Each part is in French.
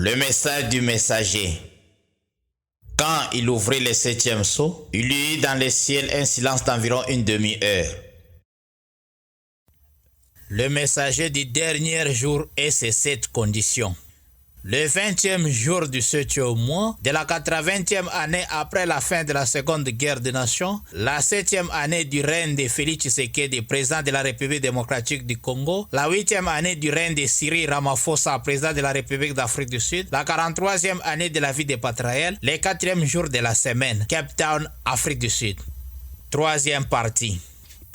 Le message du messager. Quand il ouvrit le 7e sceau, il y eut dans le ciel un silence d'environ une demi-heure. Le messager du dernier jour est ses 7 conditions. Le 20e jour du 7e mois de la 80e année après la fin de la Seconde Guerre des Nations, la 7e année du règne de Félix Tshisekedi, président de la République démocratique du Congo, la 8e année du règne de Cyril Ramaphosa, président de la République d'Afrique du Sud, la 43e année de la vie de Patraël, le 4e jour de la semaine, Cape Town, Afrique du Sud. 3e partie.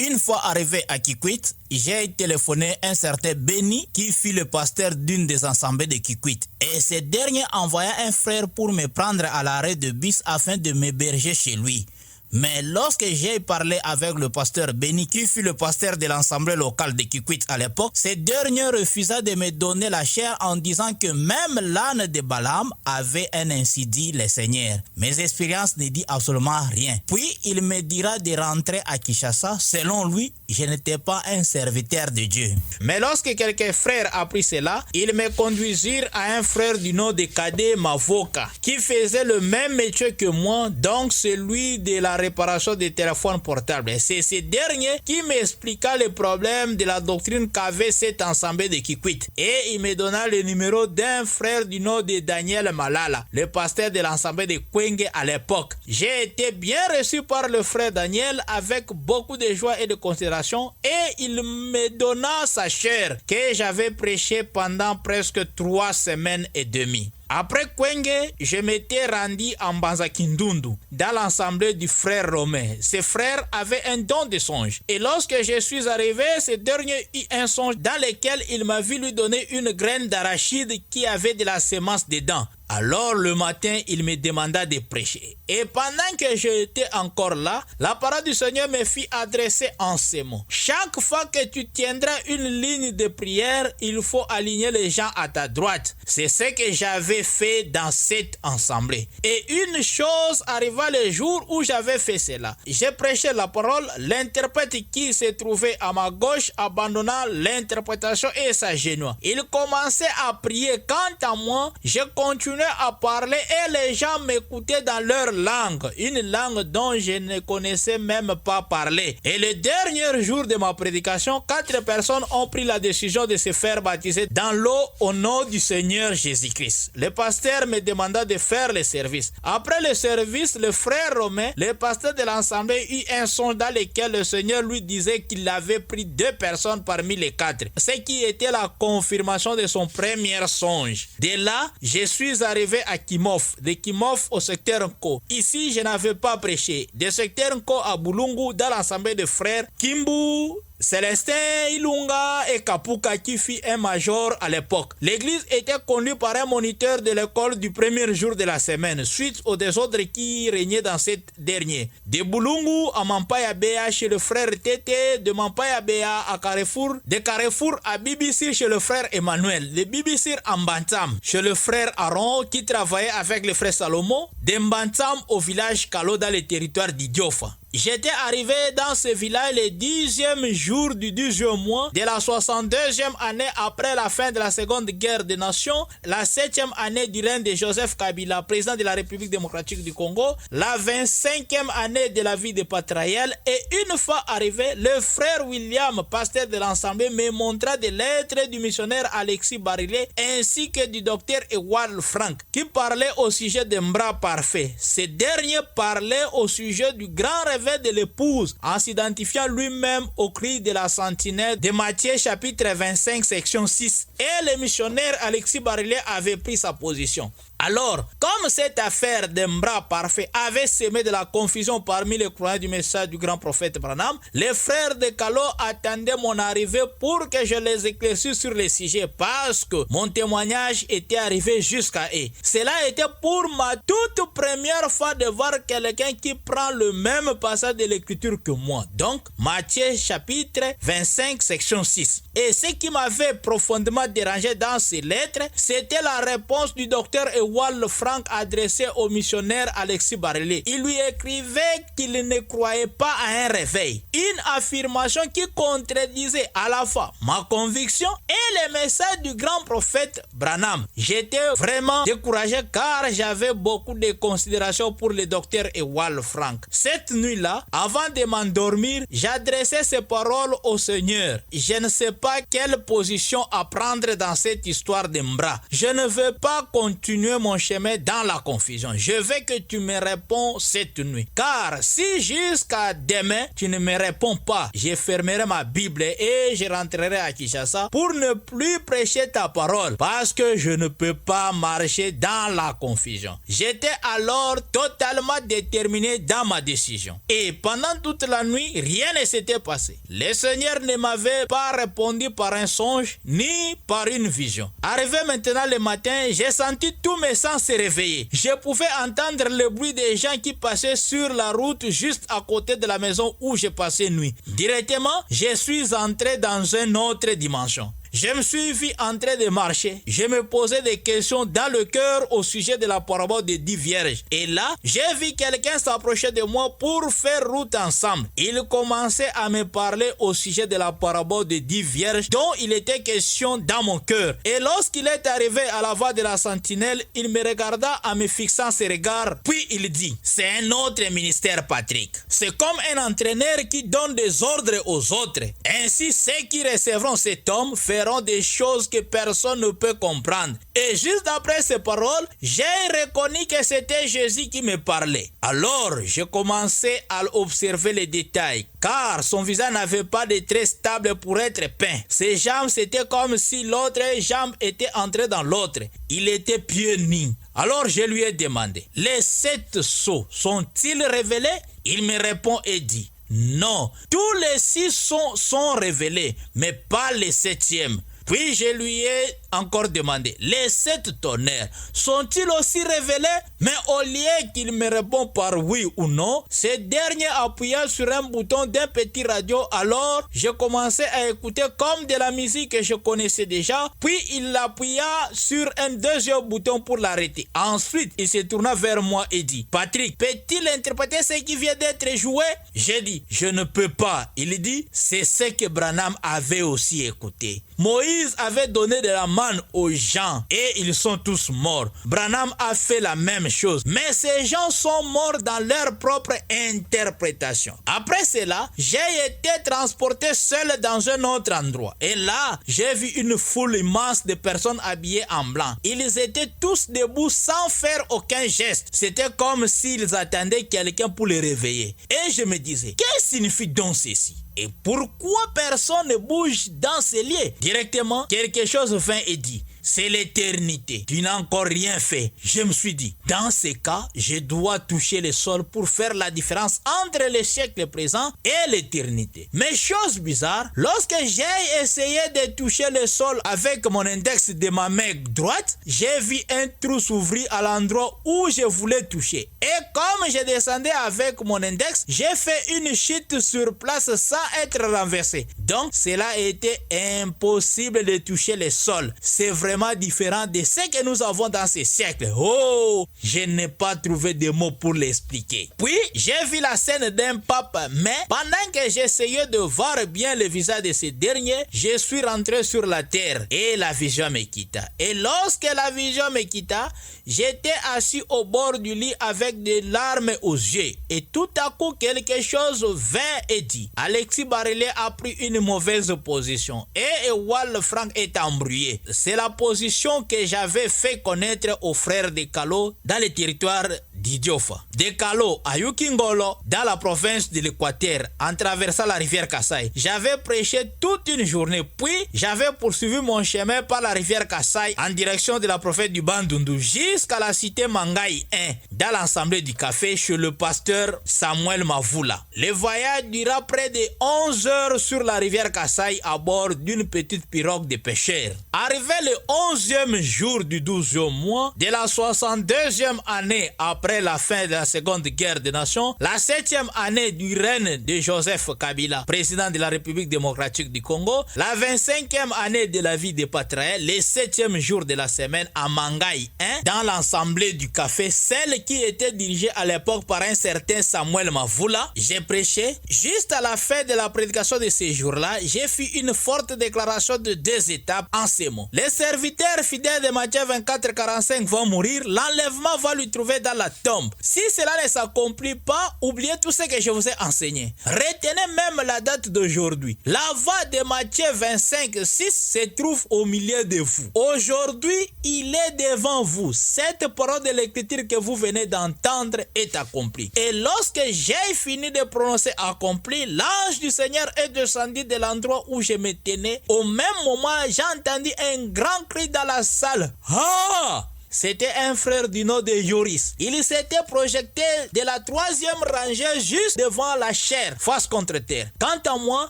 Une fois arrivé à Kikwit, j'ai téléphoné un certain Béni qui fut le pasteur d'une des assemblées de Kikwit. Et ce dernier envoya un frère pour me prendre à l'arrêt de bus afin de m'héberger chez lui. Mais lorsque j'ai parlé avec le pasteur Béni, qui fut le pasteur de l'assemblée locale de Kikwit à l'époque, ce dernier refusa de me donner la chair en disant que même l'âne de Balaam avait un ainsi dit le Seigneur. Mes expériences ne disent absolument rien. Puis il me dira de rentrer à Kinshasa. Selon lui, je n'étais pas un serviteur de Dieu. Mais lorsque quelques frères apprirent cela, ils me conduisirent à un frère du nom de Kadé Mavoka, qui faisait le même métier que moi, donc celui de la réparation des téléphones portables. C'est ce dernier qui m'expliqua le problème de la doctrine qu'avait cette assemblée de Kikwit. Et il me donna le numéro d'un frère du nom de Daniel Malala, le pasteur de l'assemblée de Kwenge à l'époque. J'ai été bien reçu par le frère Daniel avec beaucoup de joie et de considération, et il me donna sa chair que j'avais prêchée pendant presque 3 semaines et demie. Après Kwenge, je m'étais rendu en Banza-Kindundu, dans l'assemblée du frère Romain. Ce frère avait un don de songe. Et lorsque je suis arrivé, ce dernier eut un songe dans lequel il m'a vu lui donner une graine d'arachide qui avait de la semence dedans. Alors le matin, il me demanda de prêcher. Et pendant que j'étais encore là, la parole du Seigneur me fit adresser en ces mots. Chaque fois que tu tiendras une ligne de prière, il faut aligner les gens à ta droite. C'est ce que j'avais fait dans cette assemblée. Et une chose arriva le jour où j'avais fait cela. J'ai prêché la parole, l'interprète qui se trouvait à ma gauche abandonna l'interprétation et s'agenouilla. Il commençait à prier. Quant à moi, je continuais à parler et les gens m'écoutaient dans leur langue, une langue dont je ne connaissais même pas parler. Et le dernier jour de ma prédication, 4 personnes ont pris la décision de se faire baptiser dans l'eau au nom du Seigneur Jésus-Christ. Le pasteur me demanda de faire le service. Après le service, le frère Romain, le pasteur de l'assemblée, eut un songe dans lequel le Seigneur lui disait qu'il avait pris 2 personnes parmi les 4, ce qui était la confirmation de son premier songe. De là, je suis arrivé à Kimov, de Kimov au secteur Nko. Ici, je n'avais pas prêché. De secteur Nko à Bulungu, dans l'assemblée de frères Kimbu, Célestin, Ilunga et Kapuka qui fit un major à l'époque. L'église était conduite par un moniteur de l'école du premier jour de la semaine, suite aux désordres qui régnaient dans cette dernière. De Bulungu à Mampaya Bea chez le frère Tété, de Mampaya Bea à Carrefour, de Carrefour à Bibisir chez le frère Emmanuel, de Bibisir à Mbantam chez le frère Aaron qui travaillait avec le frère Salomon, de Mbantam au village Kalo dans le territoire d'Idiofa. J'étais arrivé dans ce village le 10e jour du 10e mois de la 62e année après la fin de la Seconde Guerre des Nations, la 7e année du règne de Joseph Kabila, président de la République démocratique du Congo, la 25e année de la vie de Patraël. Et une fois arrivé, le frère William, pasteur de l'Assemblée, me montra des lettres du missionnaire Alexis Barilé ainsi que du docteur Ewald Frank qui parlait au sujet d'un bras parfait. Ce dernier parlait au sujet du grand réveil de l'épouse en s'identifiant lui-même au cri de la sentinelle de Matthieu chapitre 25 section 6, et le missionnaire Alexis Barilé avait pris sa position. Alors, comme cette affaire d'un bras parfait avait semé de la confusion parmi les croyants du message du grand prophète Branham, les frères de Kalo attendaient mon arrivée pour que je les éclaircisse sur le sujet parce que mon témoignage était arrivé jusqu'à eux. Cela était pour ma toute première fois de voir quelqu'un qui prend le même passage de l'écriture que moi. Donc, Matthieu chapitre 25 section 6. Et ce qui m'avait profondément dérangé dans ces lettres, c'était la réponse du docteur Ewald Frank adressé au missionnaire Alexis Barélé. Il lui écrivait qu'il ne croyait pas à un réveil. Une affirmation qui contredisait à la fois ma conviction et les messages du grand prophète Branham. J'étais vraiment découragé car j'avais beaucoup de considération pour le docteur Ewald Frank. Cette nuit-là, avant de m'endormir, j'adressais ces paroles au Seigneur. Je ne sais pas quelle position à prendre dans cette histoire de Mbra. Je ne veux pas continuer mon chemin dans la confusion. Je veux que tu me réponds cette nuit. Car si jusqu'à demain, tu ne me réponds pas, je fermerai ma Bible et je rentrerai à Kinshasa pour ne plus prêcher ta parole parce que je ne peux pas marcher dans la confusion. J'étais alors totalement déterminé dans ma décision. Et pendant toute la nuit, rien ne s'était passé. Le Seigneur ne m'avait pas répondu par un songe ni par une vision. Arrivé maintenant le matin, j'ai senti tous mes sens se réveiller. Je pouvais entendre le bruit des gens qui passaient sur la route juste à côté de la maison où je passais nuit. Directement, je suis entré dans une autre dimension. Je me suis vu en train de marcher. Je me posais des questions dans le cœur au sujet de la parabole des 10 vierges. Et là, j'ai vu quelqu'un s'approcher de moi pour faire route ensemble. Il commençait à me parler au sujet de la parabole des 10 vierges dont il était question dans mon cœur. Et lorsqu'il est arrivé à la voie de la sentinelle, il me regarda en me fixant ses regards. Puis il dit, c'est un autre ministère, Patrick. C'est comme un entraîneur qui donne des ordres aux autres. Ainsi, ceux qui recevront cet homme feront des choses que personne ne peut comprendre. Et juste après ces paroles, j'ai reconnu que c'était Jésus qui me parlait. Alors, j'ai commencé à observer les détails, car son visage n'avait pas de traits stables pour être peint. Ses jambes, c'était comme si l'autre jambe était entrée dans l'autre. Il était pieds nus. Alors je lui ai demandé, les 7 sceaux sont-ils révélés? Il me répond et dit, non, tous les 6 sont révélés, mais pas le 7e. Puis je lui ai encore demandé, les 7 tonnerres sont-ils aussi révélés? Mais au lieu qu'il me réponde par oui ou non, ce dernier appuya sur un bouton d'un petit radio. Alors je commençais à écouter comme de la musique que je connaissais déjà. Puis il appuya sur un deuxième bouton pour l'arrêter. Ensuite il se tourna vers moi et dit, Patrick, peut-il interpréter ce qui vient d'être joué? J'ai dit, je ne peux pas. Il dit, c'est ce que Branham avait aussi écouté. Moïse avait donné de la manne aux gens et ils sont tous morts. Branham a fait la même chose, mais ces gens sont morts dans leur propre interprétation. Après cela, j'ai été transporté seul dans un autre endroit. Et là, j'ai vu une foule immense de personnes habillées en blanc. Ils étaient tous debout sans faire aucun geste. C'était comme s'ils attendaient quelqu'un pour les réveiller. Et je me disais, que signifie donc ceci? Et pourquoi personne ne bouge dans ces lieux? Directement, quelque chose vint et dit, c'est l'éternité. Tu n'as encore rien fait. Je me suis dit, dans ces cas, je dois toucher le sol pour faire la différence entre le siècle présent et l'éternité. Mais chose bizarre, lorsque j'ai essayé de toucher le sol avec mon index de ma main droite, j'ai vu un trou s'ouvrir à l'endroit où je voulais toucher. Et comme je descendais avec mon index, j'ai fait une chute sur place sans être renversé. Donc, cela a été impossible de toucher le sol. C'est vraiment différent de ce que nous avons dans ces siècles. Oh, je n'ai pas trouvé de mots pour l'expliquer. Puis, j'ai vu la scène d'un pape, mais pendant que j'essayais de voir bien le visage de ce dernier, je suis rentré sur la terre et la vision me quitta. Et lorsque la vision me quitta, j'étais assis au bord du lit avec des larmes aux yeux. Et tout à coup, quelque chose vint et dit, Alexis Barélé a pris une mauvaise position et Ewald Frank est embrouillé. C'est la position que j'avais fait connaître aux frères de Kalo dans le territoire d'Idiofa. De Kalo à Yukingolo, dans la province de l'Équateur, en traversant la rivière Kassai. J'avais prêché toute une journée, puis j'avais poursuivi mon chemin par la rivière Kassai en direction de la prophète du Bandundu jusqu'à la cité Mangai 1, dans l'assemblée du café chez le pasteur Samuel Mavula. Le voyage dura près de 11 heures sur la rivière Kassai à bord d'une petite pirogue de pêcheurs. Arrivé le 11e jour du 12e mois de la 62e année après après la fin de la Seconde Guerre des Nations, la 7e année du règne de Joseph Kabila, président de la République démocratique du Congo, la 25e année de la vie de Patraël, les 7e jour de la semaine à Mangaï 1, dans l'Assemblée du Café, celle qui était dirigée à l'époque par un certain Samuel Mavoula. J'ai prêché. Juste à la fin de la prédication de ces jours-là, j'ai fait une forte déclaration de 2 étapes en ces mots. Les serviteurs fidèles de Matthieu 24-45 vont mourir, l'enlèvement va lui trouver dans la tombe. Si cela ne s'accomplit pas, oubliez tout ce que je vous ai enseigné. Retenez même la date d'aujourd'hui. La voix de Matthieu 25-6 se trouve au milieu de vous. Aujourd'hui, il est devant vous. Cette parole de l'écriture que vous venez d'entendre est accomplie. Et lorsque j'ai fini de prononcer accompli, l'ange du Seigneur est descendu de l'endroit où je me tenais. Au même moment, j'ai entendu un grand cri dans la salle. Ah! C'était un frère du nom de Yoris. Il s'était projeté de la 3e rangée juste devant la chair, face contre terre. Quant à moi,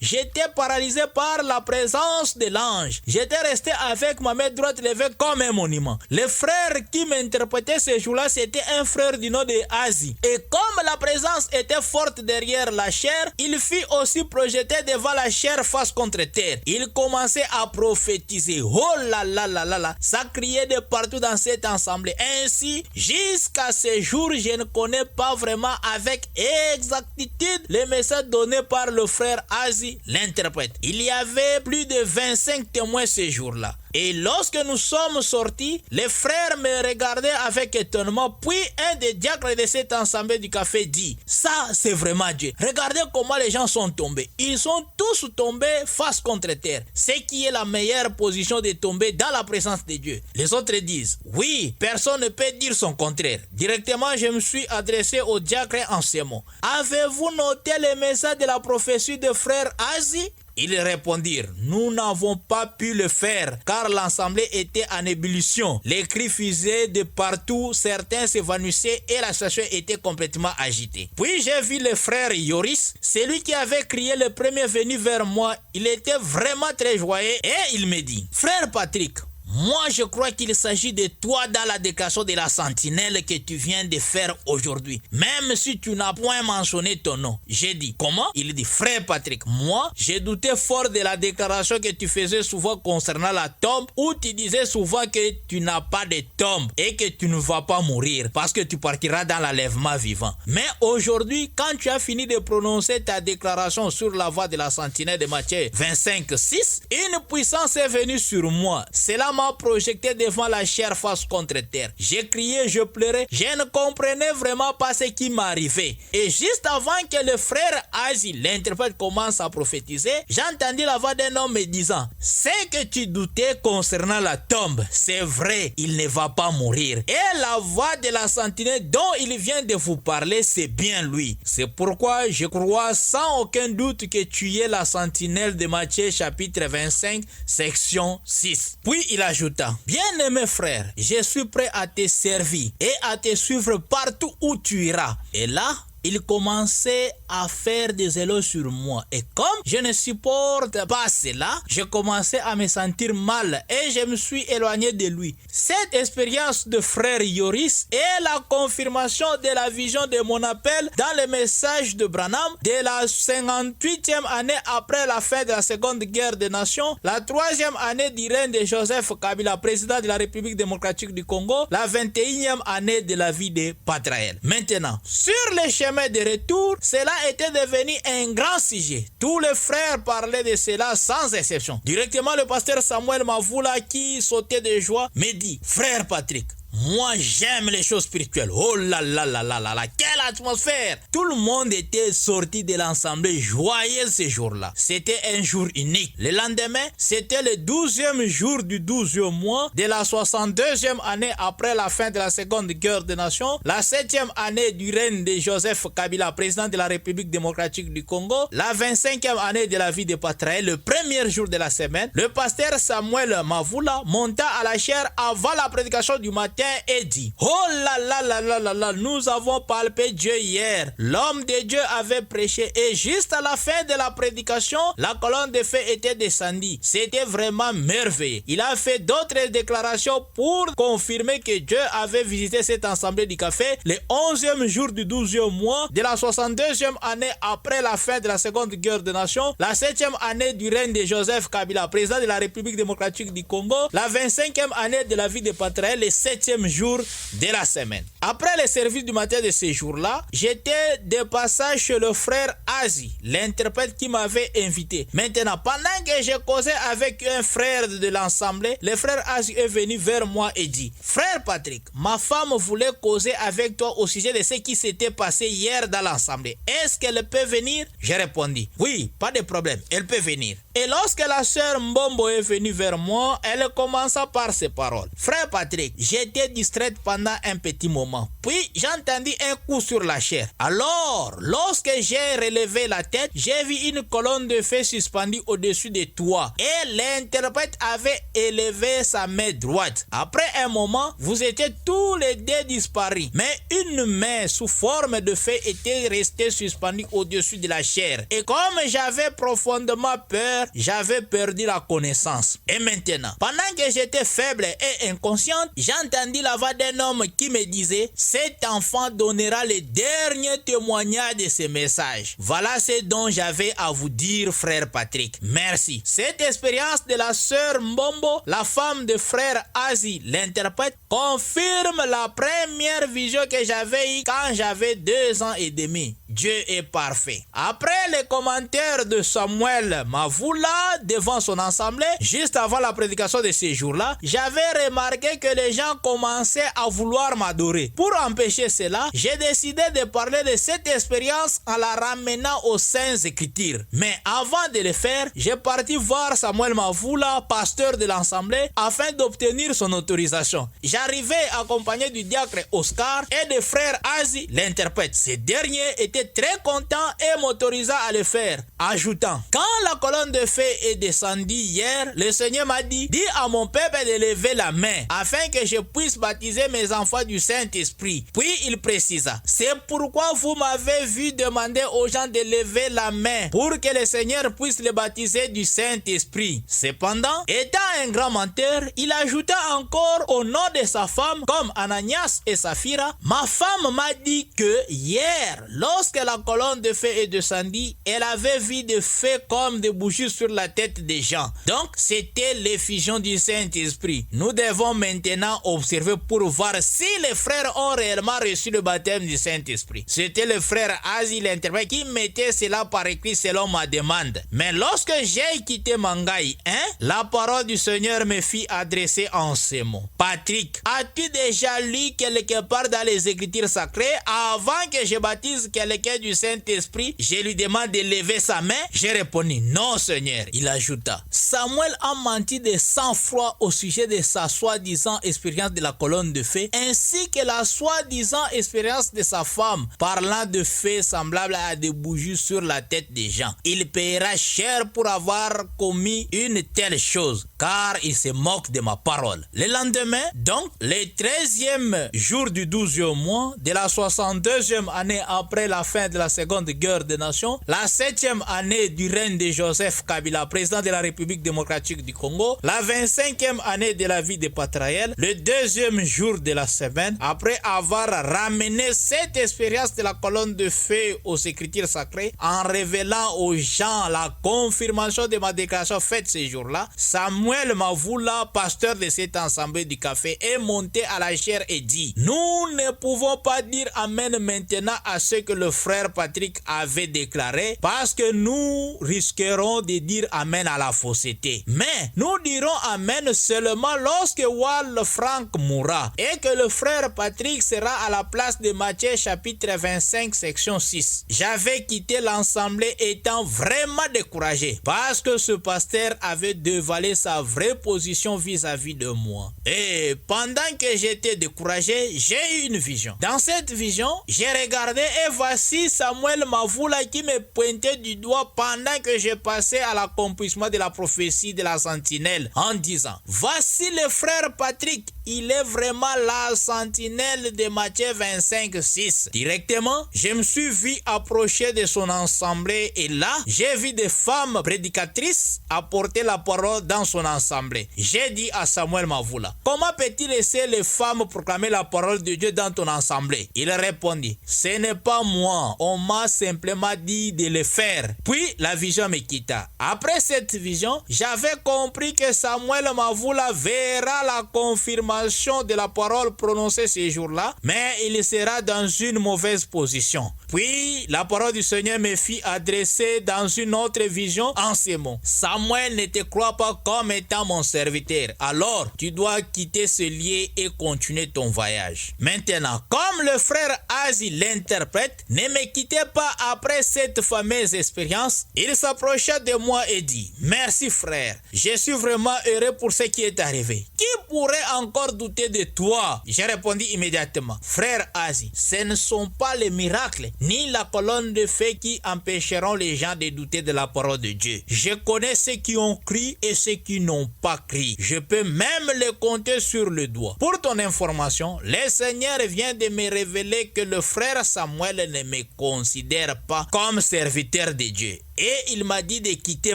j'étais paralysé par la présence de l'ange. J'étais resté avec ma main droite levée comme un monument. Le frère qui m'interprétait ce jour-là, c'était un frère du nom de Asie. Et comme la présence était forte derrière la chair, il fut aussi projeté devant la chair face contre terre. Il commençait à prophétiser. Oh là là là là là. Ça criait de partout dans cette ensemble. Ainsi, jusqu'à ce jour, je ne connais pas vraiment avec exactitude les messages donnés par le frère Asie, l'interprète. Il y avait plus de 25 témoins ce jour-là. Et lorsque nous sommes sortis, les frères me regardaient avec étonnement. Puis un des diacres de cet ensemble du café dit: ça, c'est vraiment Dieu. Regardez comment les gens sont tombés. Ils sont tous tombés face contre terre. Ce qui est la meilleure position de tomber dans la présence de Dieu. Les autres disent: oui, personne ne peut dire son contraire. Directement, je me suis adressé au diacre en ces mots: avez-vous noté les messages de la prophétie de frère Asie? Ils répondirent: nous n'avons pas pu le faire car l'assemblée était en ébullition. Les cris fusaient de partout, certains s'évanouissaient et la situation était complètement agitée. Puis j'ai vu le frère Yoris, celui qui avait crié le premier venu vers moi. Il était vraiment très joyeux et il me dit: frère Patrick, moi, je crois qu'il s'agit de toi dans la déclaration de la sentinelle que tu viens de faire aujourd'hui. Même si tu n'as point mentionné ton nom. J'ai dit: comment? Il dit: frère Patrick, moi, j'ai douté fort de la déclaration que tu faisais souvent concernant la tombe, où tu disais souvent que tu n'as pas de tombe et que tu ne vas pas mourir parce que tu partiras dans l'enlèvement vivant. Mais aujourd'hui, quand tu as fini de prononcer ta déclaration sur la voix de la sentinelle de Matthieu 25-6, une puissance est venue sur moi. Cela m'a projeté devant la chair face contre terre. J'ai crié, je pleurais, je ne comprenais vraiment pas ce qui m'arrivait. Et juste avant que le frère Asie, l'interprète, commence à prophétiser, j'ai entendu la voix d'un homme me disant: ce que tu doutais concernant la tombe, c'est vrai, il ne va pas mourir. Et la voix de la sentinelle dont il vient de vous parler, c'est bien lui. C'est pourquoi je crois sans aucun doute que tu es la sentinelle de Matthieu chapitre 25, section 6. Puis il ajouta: bien-aimé frère, je suis prêt à te servir et à te suivre partout où tu iras. Et là, il commençait à faire des éloges sur moi. Et comme je ne supporte pas cela, je commençais à me sentir mal et je me suis éloigné de lui. Cette expérience de frère Yoris est la confirmation de la vision de mon appel dans le message de Branham de la 58e année après la fin de la Seconde Guerre des Nations, la 3e année du règne de Joseph Kabila, président de la République démocratique du Congo, la 21e année de la vie de Patraël. Maintenant, sur les chemins de retour, cela était devenu un grand sujet. Tous les frères parlaient de cela sans exception. Directement, le pasteur Samuel Mavoula, qui sautait de joie, me dit: frère Patrick, moi j'aime les choses spirituelles. Oh là là là là là là, quelle atmosphère! Tout le monde était sorti de l'assemblée joyeux ce jour-là. C'était un jour unique. Le lendemain, c'était le 12e jour du 12e mois de la 62e année après la fin de la Seconde Guerre des Nations, la 7e année du règne de Joseph Kabila, président de la République démocratique du Congo, la 25e année de la vie de Patraël, le premier jour de la semaine. Le pasteur Samuel Mavoula monta à la chaire avant la prédication du matin vient et dit: oh là là là là là là, nous avons palpé Dieu hier. L'homme de Dieu avait prêché et juste à la fin de la prédication, la colonne de feu était descendue. C'était vraiment merveilleux. Il a fait d'autres déclarations pour confirmer que Dieu avait visité cette assemblée du café le 11e jour du 12e mois de la 62e année après la fin de la seconde guerre des nations, la 7e année du règne de Joseph Kabila, président de la République démocratique du Congo, la 25e année de la vie de Patriel, le 7e jour de la semaine. Après le service du matin de ce jour-là, j'étais de passage chez le frère Azi, l'interprète qui m'avait invité. Maintenant, pendant que j'ai causé avec un frère de l'Assemblée, le frère Azi est venu vers moi et dit: frère Patrick, ma femme voulait causer avec toi au sujet de ce qui s'était passé hier dans l'Assemblée. Est-ce qu'elle peut venir? J'ai répondu: oui, pas de problème, elle peut venir. Et lorsque la sœur Mbombo est venue vers moi, elle commença par ces paroles: frère Patrick, j'étais distraite pendant un petit moment. Puis j'entendis un coup sur la chair. Alors, lorsque j'ai relevé la tête, j'ai vu une colonne de feu suspendue au-dessus de toi. Et l'interprète avait élevé sa main droite. Après un moment, vous étiez tous les deux disparus. Mais une main sous forme de feu était restée suspendue au-dessus de la chair. Et comme j'avais profondément peur, j'avais perdu la connaissance. Et maintenant, pendant que j'étais faible et inconsciente, j'entendis la voix d'un homme qui me disait: cet enfant donnera le dernier témoignage de ce message. Voilà ce dont j'avais à vous dire, frère Patrick. Merci. Cette expérience de la sœur Mbombo, la femme de frère Azi, l'interprète, confirme la première vision que j'avais eue quand j'avais 2 ans et demi. Dieu est parfait. Après les commentaires de Samuel Mavoula devant son assemblée, juste avant la prédication de ce jour-là, j'avais remarqué que les gens commençaient à vouloir m'adorer. Pour empêcher cela, j'ai décidé de parler de cette expérience en la ramenant aux Saintes Écritures. Mais avant de le faire, j'ai parti voir Samuel Mavoula, pasteur de l'assemblée, afin d'obtenir son autorisation. J'arrivais accompagné du diacre Oscar et de frère Azi, l'interprète. Ces derniers étaient très content et m'autorisa à le faire, ajoutant: quand la colonne de feu est descendue hier, le Seigneur m'a dit: dis à mon peuple de lever la main afin que je puisse baptiser mes enfants du Saint-Esprit. Puis il précisa: c'est pourquoi vous m'avez vu demander aux gens de lever la main pour que le Seigneur puisse les baptiser du Saint-Esprit. Cependant, étant un grand menteur, il ajouta encore au nom de sa femme, comme Ananias et Saphira: ma femme m'a dit que hier, lorsque la colonne de feu est descendue, elle avait vu des feux comme des bougies sur la tête des gens. Donc, c'était l'effusion du Saint-Esprit. Nous devons maintenant observer pour voir si les frères ont réellement reçu le baptême du Saint-Esprit. C'était le frère Azi, l'interprète, qui mettait cela par écrit selon ma demande. Mais lorsque j'ai quitté Mangaï, la parole du Seigneur me fit adresser en ces mots: Patrick, as-tu déjà lu quelque part dans les Écritures sacrées avant que je baptise quelqu'un du Saint-Esprit? Je lui demande de lever sa main. J'ai répondu: non, Seigneur. Il ajouta: Samuel a menti de sang-froid au sujet de sa soi-disant expérience de la colonne de feu, ainsi que la soi-disant expérience de sa femme, parlant de feu semblables à des bougies sur la tête des gens. Il paiera cher pour avoir commis une telle chose, car il se moque de ma parole. Le lendemain, donc, le 13e jour du 12e mois de la 62e année après la fin de la seconde guerre des nations, la 7e année du règne de Joseph Kabila, président de la République démocratique du Congo, la 25e année de la vie de Patriel, le 2e jour de la semaine, après avoir ramené cette expérience de la colonne de feu aux Écritures sacrées, en révélant aux gens la confirmation de ma déclaration faite ce jour-là, Samuel Mavoula, pasteur de cette assemblée du café, est monté à la chaire et dit: nous ne pouvons pas dire amen maintenant à ce que le frère Patrick avait déclaré, parce que nous risquerons de dire amen à la fausseté. Mais nous dirons amen seulement lorsque Wal Frank mourra et que le frère Patrick sera à la place de Matthieu chapitre 25 section 6. J'avais quitté l'assemblée étant vraiment découragé parce que ce pasteur avait dévoilé sa vraie position vis-à-vis de moi. Et pendant que j'étais découragé, j'ai eu une vision. Dans cette vision, j'ai regardé et voici Samuel Mavoula qui me pointait du doigt pendant que je passais à l'accomplissement de la prophétie de la sentinelle en disant: voici le frère Patrick, il est vraiment la sentinelle de Matthieu 25:6. Directement, je me suis vu approcher de son assemblée et là, j'ai vu des femmes prédicatrices apporter la parole dans son assemblée. J'ai dit à Samuel Mavula, comment peux-tu laisser les femmes proclamer la parole de Dieu dans ton assemblée? Il répondit, ce n'est pas moi, on m'a simplement dit de le faire. Puis la vision me quitta. Après cette vision, j'avais compris que Samuel Mavula verra la confirmation de la parole prononcée ce jour-là, mais il sera dans une mauvaise position. Puis la parole du Seigneur me fit adresser dans une autre vision en ces mots. Samuel, ne te crois pas comme étant mon serviteur. Alors, tu dois quitter ce lieu et continuer ton voyage. Maintenant, comme le frère Azi l'interprète, ne me quittez pas après cette fameuse expérience. Il s'approcha de moi et dit, merci frère, je suis vraiment heureux pour ce qui est arrivé. Qui pourrait encore douter de toi? J'ai répondu immédiatement, frère Azi, ce ne sont pas les miracles ni la colonne de feu qui empêcheront les gens de douter de la parole de Dieu. Je connais ceux qui ont cru et ceux qui n'ont pas cru. Je peux même les compter sur le doigt. Pour ton information, le Seigneur vient de me révéler que le frère Samuel ne me considère pas comme serviteur de Dieu. Et il m'a dit de quitter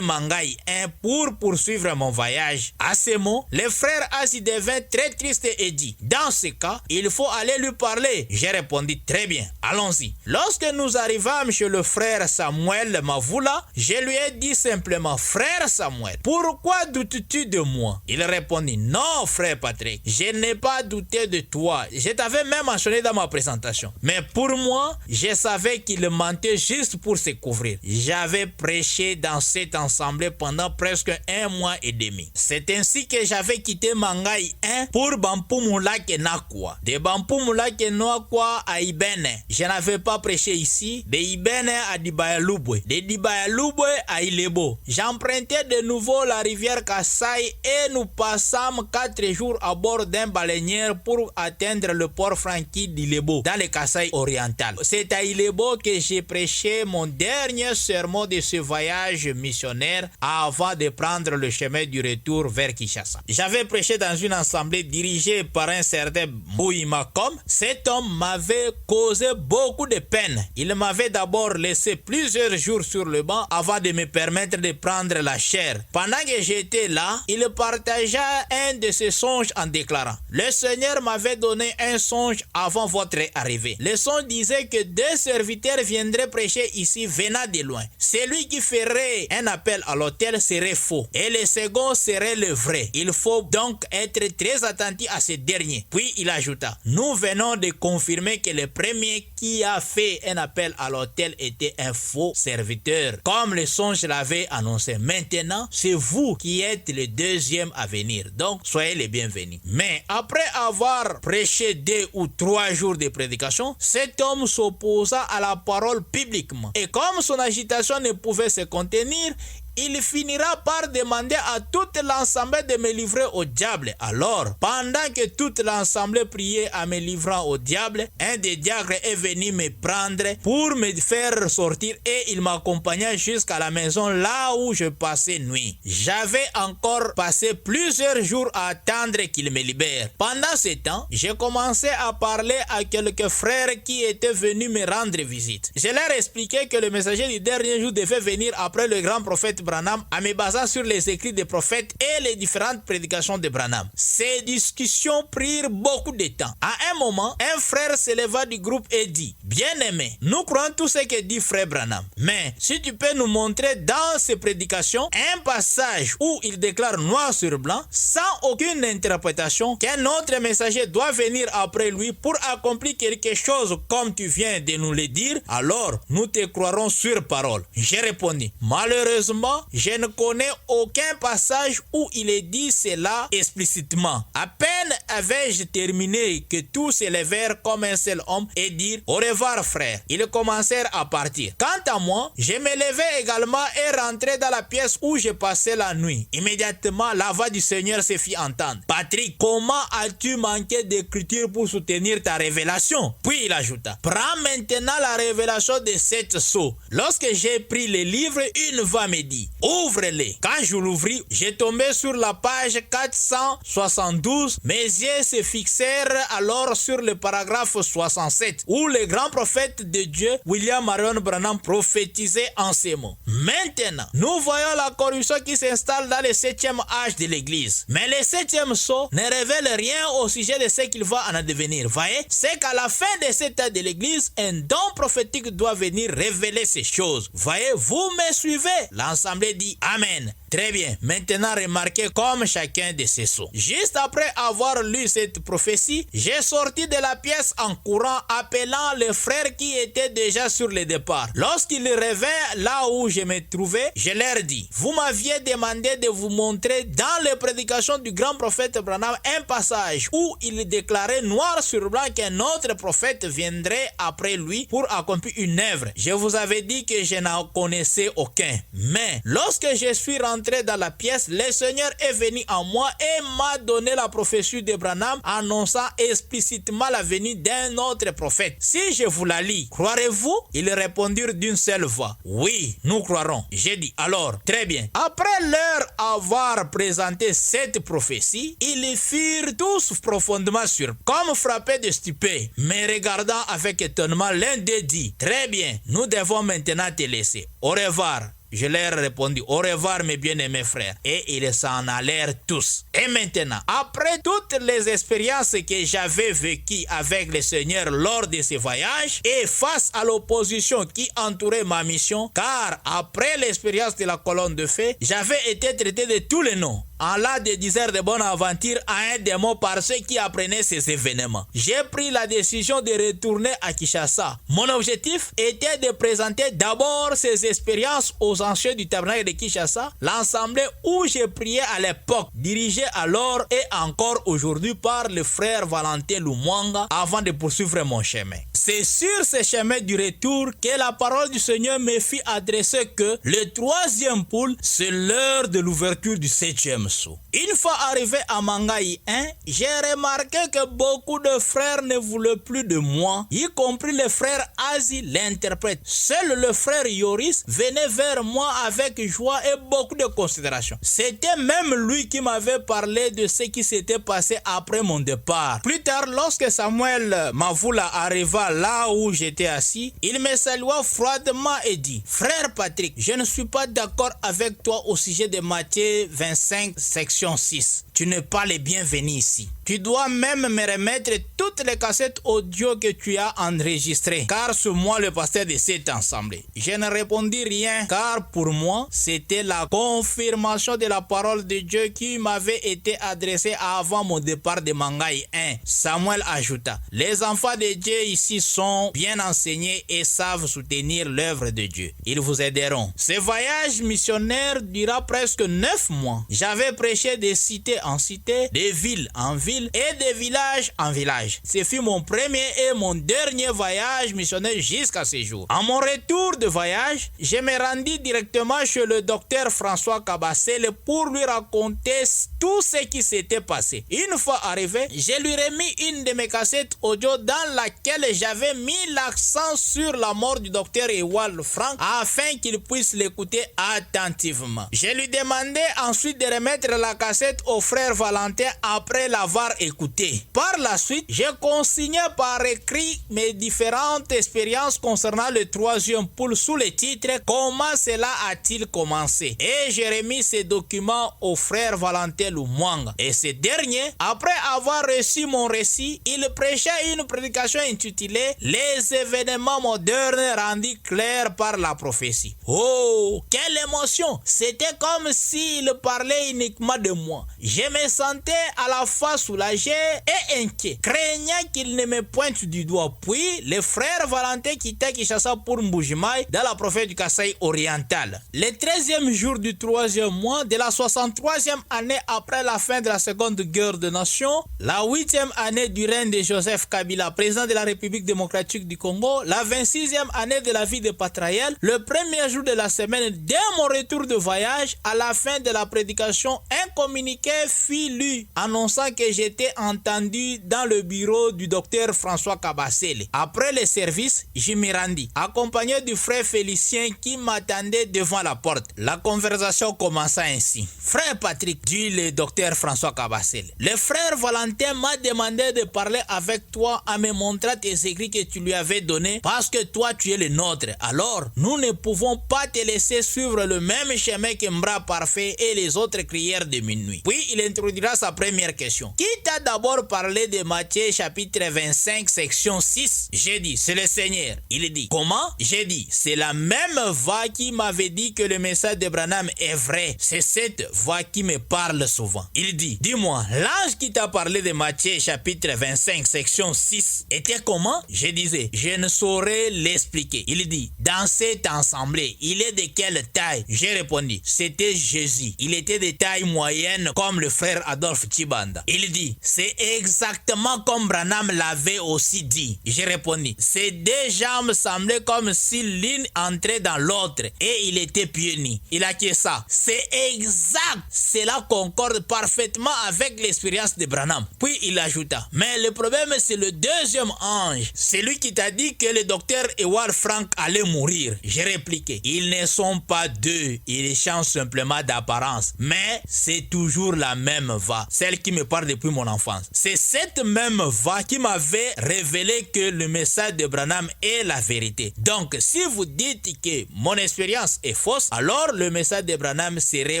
Mangaï pour poursuivre mon voyage. À ces mots, le frère Asi devint très triste et dit, dans ce cas, il faut aller lui parler. J'ai répondu, très bien, allons-y. Lorsque nous arrivâmes chez le frère Samuel Mavula, je lui ai dit simplement, frère Samuel, pourquoi doutes-tu de moi? Il répondit, non frère Patrick, je n'ai pas douté de toi. Je t'avais même mentionné dans ma présentation. Mais pour moi, je savais qu'il mentait juste pour se couvrir. J'avais prêché dans cette assemblée pendant presque 1 mois et demi. C'est ainsi que j'avais quitté Mangaï 1 pour Bampumulak et Nakwa. De Bampumulak et Nakwa à Ibene. Je n'avais pas prêché ici. De Ibene à Dibayalubwe. De Dibayalubwe à Ilebo. J'empruntais de nouveau la rivière Kassai et nous passâmes 4 jours à bord d'un baleinière pour atteindre le port franchi d'Ilebo dans le Kassai oriental. C'est à Ilebo que j'ai prêché mon dernier sermon de ce voyage missionnaire avant de prendre le chemin du retour vers Kinshasa. J'avais prêché dans une assemblée dirigée par un certain Bouimakom. Cet homme m'avait causé beaucoup de peine. Il m'avait d'abord laissé plusieurs jours sur le banc avant de me permettre de prendre la chair. Pendant que j'étais là, il partagea un de ses songes en déclarant, le Seigneur m'avait donné un songe avant votre arrivée. Le songe disait que 2 serviteurs viendraient prêcher ici venant de loin. Celui qui ferait un appel à l'autel serait faux et le second serait le vrai. Il faut donc être très attentif à ce dernier. Puis il ajouta, nous venons de confirmer que le premier qui a fait un appel à l'autel était un faux serviteur, comme le songe l'avait annoncé. Maintenant, c'est vous qui êtes le deuxième à venir. Donc, soyez les bienvenus. Mais après avoir prêché 2 ou 3 jours de prédication, cet homme s'opposa à la parole publiquement. Et comme son agitation ne pouvait se contenir, il finira par demander à toute l'assemblée de me livrer au diable. Alors, pendant que toute l'assemblée priait à me livrer au diable, un des diacres est venu me prendre pour me faire sortir et il m'accompagna jusqu'à la maison là où je passais nuit. J'avais encore passé plusieurs jours à attendre qu'il me libère. Pendant ce temps, j'ai commencé à parler à quelques frères qui étaient venus me rendre visite. Je leur expliquais que le messager du dernier jour devait venir après le grand prophète Branham en me basant sur les écrits des prophètes et les différentes prédications de Branham. Ces discussions prirent beaucoup de temps. À un moment, un frère se leva du groupe et dit, bien-aimé, nous croyons tout ce que dit frère Branham. Mais si tu peux nous montrer dans ces prédications un passage où il déclare noir sur blanc, sans aucune interprétation, qu'un autre messager doit venir après lui pour accomplir quelque chose comme tu viens de nous le dire, alors nous te croirons sur parole. J'ai répondu, malheureusement, je ne connais aucun passage où il est dit cela explicitement. À peine avais-je terminé que tous se levèrent comme un seul homme et dirent au revoir frère. Ils commencèrent à partir. Quant à moi, je me levai également et rentrai dans la pièce où je passais la nuit. Immédiatement, la voix du Seigneur se fit entendre. Patrick, comment as-tu manqué d'écriture pour soutenir ta révélation? Puis il ajouta, prends maintenant la révélation de 7 sceaux. Lorsque j'ai pris le livre, une voix me dit, dit, ouvre-les. Quand je l'ouvris, j'ai tombé sur la page 472. Mes yeux se fixèrent alors sur le paragraphe 67, où le grand prophète de Dieu, William Marion Branham, prophétisait en ces mots. Maintenant, nous voyons la corruption qui s'installe dans le 7e âge de l'Église. Mais le 7e sceau ne révèle rien au sujet de ce qu'il va en advenir. Voyez, c'est qu'à la fin de cet âge de l'Église, un don prophétique doit venir révéler ces choses. Voyez, vous me suivez? L'Assemblée dit Amen. Très bien. Maintenant, remarquez comme chacun de ces sceaux. Juste après avoir lu cette prophétie, j'ai sorti de la pièce en courant, appelant les frères qui étaient déjà sur le départ. Lorsqu'ils revinrent là où je me trouvais, je leur dis, vous m'aviez demandé de vous montrer dans les prédications du grand prophète Branham un passage où il déclarait noir sur blanc qu'un autre prophète viendrait après lui pour accomplir une œuvre. Je vous avais dit que je n'en connaissais aucun. Mais lorsque je suis rentré dans la pièce, le Seigneur est venu en moi et m'a donné la prophétie de Branham, annonçant explicitement la venue d'un autre prophète. Si je vous la lis, croirez-vous? Ils répondirent d'une seule voix, oui, nous croirons. J'ai dit, alors, très bien. Après leur avoir présenté cette prophétie, ils furent tous profondément surpris, comme frappés de stupeur. Mais regardant avec étonnement, l'un d'eux dit, très bien, nous devons maintenant te laisser. Au revoir. Je leur répondis, au revoir mes bien-aimés frères. Et ils s'en allèrent tous. Et maintenant, après toutes les expériences que j'avais vécues avec le Seigneur lors de ces voyages, et face à l'opposition qui entourait ma mission, car après l'expérience de la colonne de feu, j'avais été traité de tous les noms, en l'an de 10 heures de bonne aventure à un démon par ceux qui apprenaient ces événements. J'ai pris la décision de retourner à Kinshasa. Mon objectif était de présenter d'abord ces expériences aux anciens du tabernacle de Kinshasa, l'assemblée où j'ai prié à l'époque, dirigée alors et encore aujourd'hui par le frère Valentin Lumwanga, avant de poursuivre mon chemin. C'est sur ce chemin du retour que la parole du Seigneur me fit adresser que le 3e poule, c'est l'heure de l'ouverture du 7e sceau. Une fois arrivé à Mangaï 1, j'ai remarqué que beaucoup de frères ne voulaient plus de moi, y compris le frère Azi, l'interprète. Seul le frère Yoris venait vers moi avec joie et beaucoup de considération. C'était même lui qui m'avait parlé de ce qui s'était passé après mon départ. Plus tard, lorsque Samuel Mavoula arriva là où j'étais assis, il me salua froidement et dit, frère Patrick, je ne suis pas d'accord avec toi au sujet de Matthieu 25, section 6. Tu n'es pas le bienvenu ici. Tu dois même me remettre toutes les cassettes audio que tu as enregistrées, car c'est moi le pasteur de cette assemblée. Je ne répondis rien, car pour moi, c'était la confirmation de la parole de Dieu qui m'avait été adressée avant mon départ de Mangaï 1. Samuel ajouta, les enfants de Dieu ici sont bien enseignés et savent soutenir l'œuvre de Dieu. Ils vous aideront. Ce voyage missionnaire dura presque 9 mois. J'avais prêché de cité en cité, de ville en ville et de village en village. Ce fut mon premier et mon dernier voyage missionnaire jusqu'à ce jour. À mon retour de voyage, je me rendis directement chez le docteur François Kabassel pour lui raconter tout ce qui s'était passé. Une fois arrivé, je lui remis une de mes cassettes audio dans laquelle j'avais mis l'accent sur la mort du docteur Ewald Frank afin qu'il puisse l'écouter attentivement. Je lui demandai ensuite de remettre la cassette au frère Valentin après l'avoir écouté. Par la suite, j'ai consigné par écrit mes différentes expériences concernant le 3e poule sous le titre « Comment cela a-t-il commencé ?» Et j'ai remis ces documents au frère Valentin Lumwanga. Et ce dernier, après avoir reçu mon récit, il prêchait une prédication intitulée « Les événements modernes rendus clairs par la prophétie ». Oh, quelle émotion! C'était comme s'il parlait uniquement de moi. Je me sentais à la fois soulagé et inquiet, craignant qu'il ne me pointe du doigt. Puis, le frère Valentin quittait Kinshasa pour Mbujimaï dans la province du Kasaï oriental. Le 13e jour du 3e mois de la 63e année après la fin de la Seconde Guerre des Nations, la 8e année du règne de Joseph Kabila, président de la République démocratique du Congo, la 26e année de la vie de Patraël, le premier jour de la semaine dès mon retour de voyage, à la fin de la prédication, un communiqué fille lui annonçant que j'étais entendu dans le bureau du docteur François Kabasele. Après le service, je me rendis, accompagné du frère Félicien qui m'attendait devant la porte. La conversation commença ainsi. Frère Patrick, dit le docteur François Kabasele, le frère Valentin m'a demandé de parler avec toi en me montrant tes écrits que tu lui avais donnés parce que toi tu es le nôtre. Alors, nous ne pouvons pas te laisser suivre le même chemin que Mbra Parfait et les autres crières de minuit. Puis il introduira sa première question. Qui t'a d'abord parlé de Matthieu chapitre 25 section 6? J'ai dit, c'est le Seigneur. Il dit, comment? J'ai dit, c'est la même voix qui m'avait dit que le message de Branham est vrai. C'est cette voix qui me parle souvent. Il dit, dis-moi, l'ange qui t'a parlé de Matthieu chapitre 25 section 6 était comment? Je disais, je ne saurais l'expliquer. Il dit, dans cette assemblée, il est de quelle taille? J'ai répondu, c'était Jésus. Il était de taille moyenne comme le frère Adolphe Chibanda. Il dit, c'est exactement comme Branham l'avait aussi dit. J'ai répondu, ses deux jambes semblaient comme si l'une entrait dans l'autre et il était pieds nus. Il a dit ça. C'est exact. Cela concorde parfaitement avec l'expérience de Branham. Puis il ajouta, mais le problème c'est le deuxième ange. C'est lui qui t'a dit que le docteur Ewald Frank allait mourir. J'ai répliqué, ils ne sont pas deux. Ils changent simplement d'apparence. Mais c'est toujours la même voix. Celle qui me parle depuis mon enfance. C'est cette même voix qui m'avait révélé que le message de Branham est la vérité. Donc, si vous dites que mon expérience est fausse, alors le message de Branham serait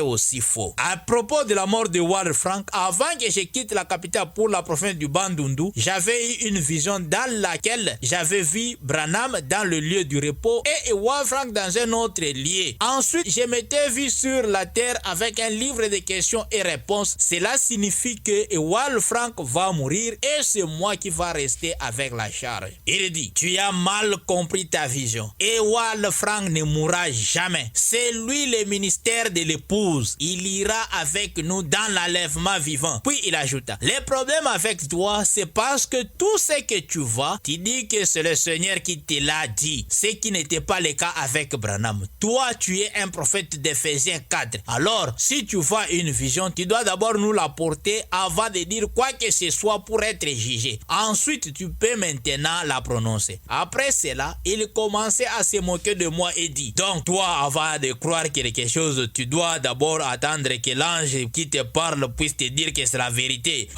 aussi faux. À propos de la mort de Ewald Frank, avant que je quitte la capitale pour la province du Bandundu, j'avais eu une vision dans laquelle j'avais vu Branham dans le lieu du repos et Ewald Frank dans un autre lieu. Ensuite, je m'étais vu sur la terre avec un livre de questions et réponses. Cela signifie que Ewald Frank va mourir et c'est moi qui va rester avec la charge. Il dit, tu as mal compris ta vision. Ewald Frank ne mourra jamais. C'est lui le ministère de l'épouse. Il ira avec nous dans l'enlèvement vivant. Puis il ajouta, le problème avec toi, c'est parce que tout ce que tu vois, tu dis que c'est le Seigneur qui te l'a dit. Ce qui n'était pas le cas avec Branham. Toi, tu es un prophète d'Éphésiens 4. Alors, si tu vois une vision, tu dois d'abord nous la porter avant de dire quoi que ce soit pour être jugé. Ensuite, tu peux maintenant la prononcer. Après cela, il commençait à se moquer de moi et dit, donc toi, avant de croire quelque chose, tu dois d'abord attendre que l'ange qui te parle puisse te dire que c'est la vérité.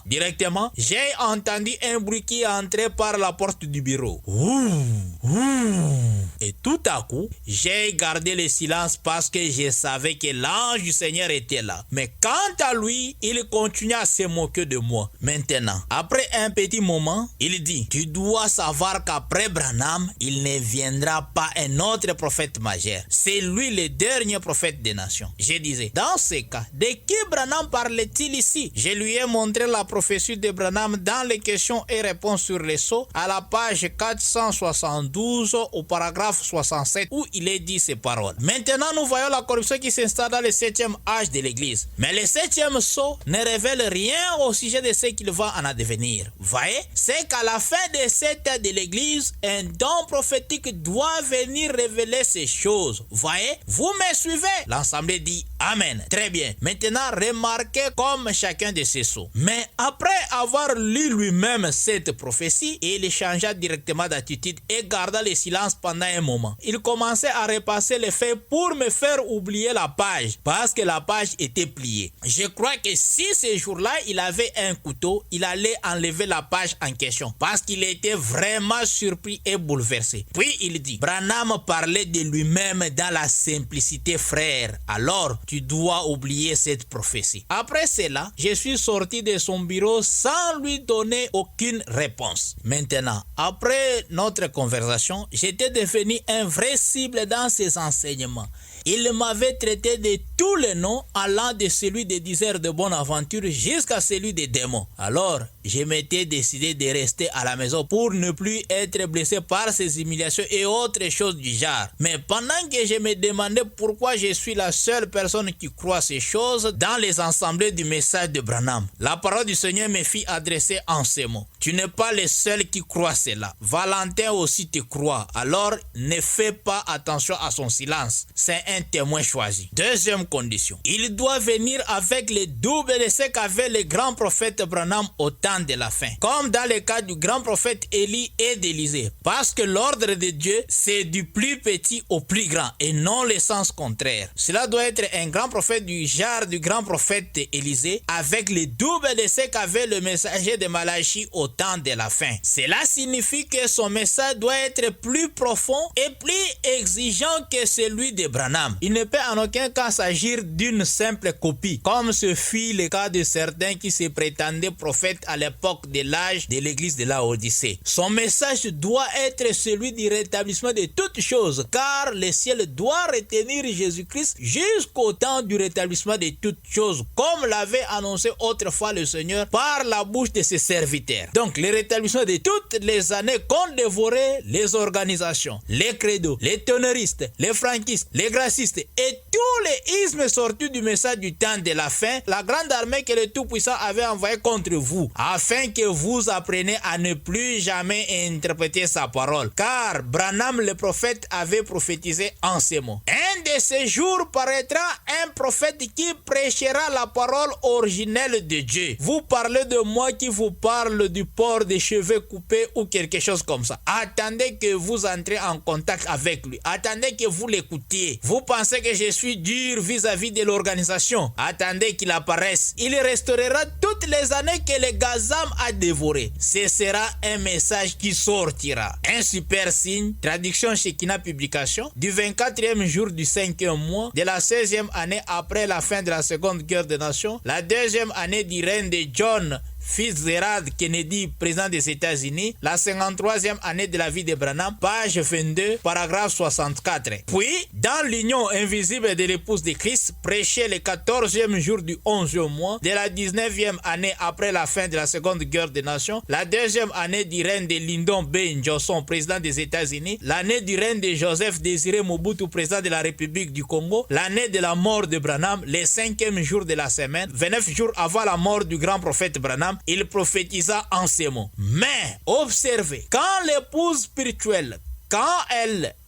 Directement, j'ai entendu un bruit qui entrait par la porte du bureau. Et tout à coup, j'ai gardé le silence parce que je savais que l'ange du Seigneur était là. Mais quant à lui, il continua à se moquer de moi. Maintenant, après un petit moment, il dit, tu dois savoir qu'après Branham, il ne viendra pas un autre prophète majeur. C'est lui le dernier prophète des nations. Je disais, dans ce cas, de qui Branham parlait-il ici? Je lui ai montré la prophétie de Branham dans les questions et réponses sur les sceaux à la page 472 au paragraphe 67 où il est dit ces paroles. Maintenant, nous voyons la corruption qui s'installe dans le 7e âge de l'Église. Mais le 7e sceau ne révèle rien au sujet de ce qu'il va en advenir. Voyez, c'est qu'à la fin de cet âge de l'Église, un don prophétique doit venir révéler ces choses. Voyez, vous me suivez? L'Assemblée dit Amen. Très bien. Maintenant, remarquez comme chacun de ces sceaux. Mais après avoir lu lui-même cette prophétie, il changea directement d'attitude et garda le silence pendant un moment. Il commençait à repasser les faits pour me faire oublier la page parce que la page était pliée. Je crois que si ce jour-là il avait un couteau, il allait enlever la page en question parce qu'il était vraiment surpris et bouleversé. Puis il dit, Branham parlait de lui-même dans la simplicité, frère. Alors tu dois oublier cette prophétie. Après cela, je suis sorti de son bureau sans lui donner aucune réponse. Maintenant, après notre conversation, j'étais devenu un vrai cible dans ses enseignements. Il m'avait traité de tous les noms allant de celui des diseurs de bonne aventure jusqu'à celui des démons. Alors, je m'étais décidé de rester à la maison pour ne plus être blessé par ces humiliations et autres choses du genre. Mais pendant que je me demandais pourquoi je suis la seule personne qui croit ces choses dans les assemblées du message de Branham, la parole du Seigneur me fit adresser en ces mots. Tu n'es pas le seul qui croit cela. Valentin aussi te croit. Alors ne fais pas attention à son silence. C'est un témoin choisi. Deuxième condition. Il doit venir avec le double de ce qu'avait le grand prophète Branham au temps de la fin. Comme dans le cas du grand prophète Élie et d'Élisée. Parce que l'ordre de Dieu, c'est du plus petit au plus grand et non le sens contraire. Cela doit être un grand prophète du genre du grand prophète Élisée avec le double de ce qu'avait le messager de Malachie au temps de la fin. Cela signifie que son message doit être plus profond et plus exigeant que celui de Branham. Il ne peut en aucun cas s'agir d'une simple copie, comme ce fut le cas de certains qui se prétendaient prophètes à l'époque de l'âge de l'église de la Odyssée. Son message doit être celui du rétablissement de toutes choses, car le ciel doit retenir Jésus-Christ jusqu'au temps du rétablissement de toutes choses, comme l'avait annoncé autrefois le Seigneur par la bouche de ses serviteurs. Donc, le rétablissement de toutes les années qu'ont dévoré les organisations, les credos, les tonneristes, les franquistes, les gracistes et tous les ismes sortis du message du temps de la fin, la grande armée que le Tout-Puissant avait envoyée contre vous, afin que vous appreniez à ne plus jamais interpréter sa parole. Car Branham le prophète avait prophétisé en ces mots. Un de ces jours paraîtra un prophète qui prêchera la parole originelle de Dieu. Vous parlez de moi qui vous parle du port des cheveux coupés ou quelque chose comme ça. Attendez que vous entrez en contact avec lui. Attendez que vous l'écoutiez. Vous pensez que je suis dur vis-à-vis de l'organisation. Attendez qu'il apparaisse. Il restaurera toutes les années que le gazam a dévoré. Ce sera un message qui sortira. Un super signe, traduction Shekinah Publication, du 24e jour du 5e mois de la 16e année après la fin de la Seconde Guerre des Nations, la deuxième année du règne de John Fitzgerald Kennedy, président des États-Unis, la 53e année de la vie de Branham, page 22, paragraphe 64. Puis, dans l'union invisible de l'épouse de Christ, prêché le 14e jour du 11e mois de la 19e année après la fin de la Seconde Guerre des Nations, la deuxième année du règne de Lyndon B. Johnson, président des États-Unis, l'année du règne de Joseph Désiré Mobutu, président de la République du Congo, l'année de la mort de Branham, le 5e jour de la semaine, 29 jours avant la mort du grand prophète Branham, il prophétisa en ces mots. Mais observez, quand l'épouse spirituelle, quand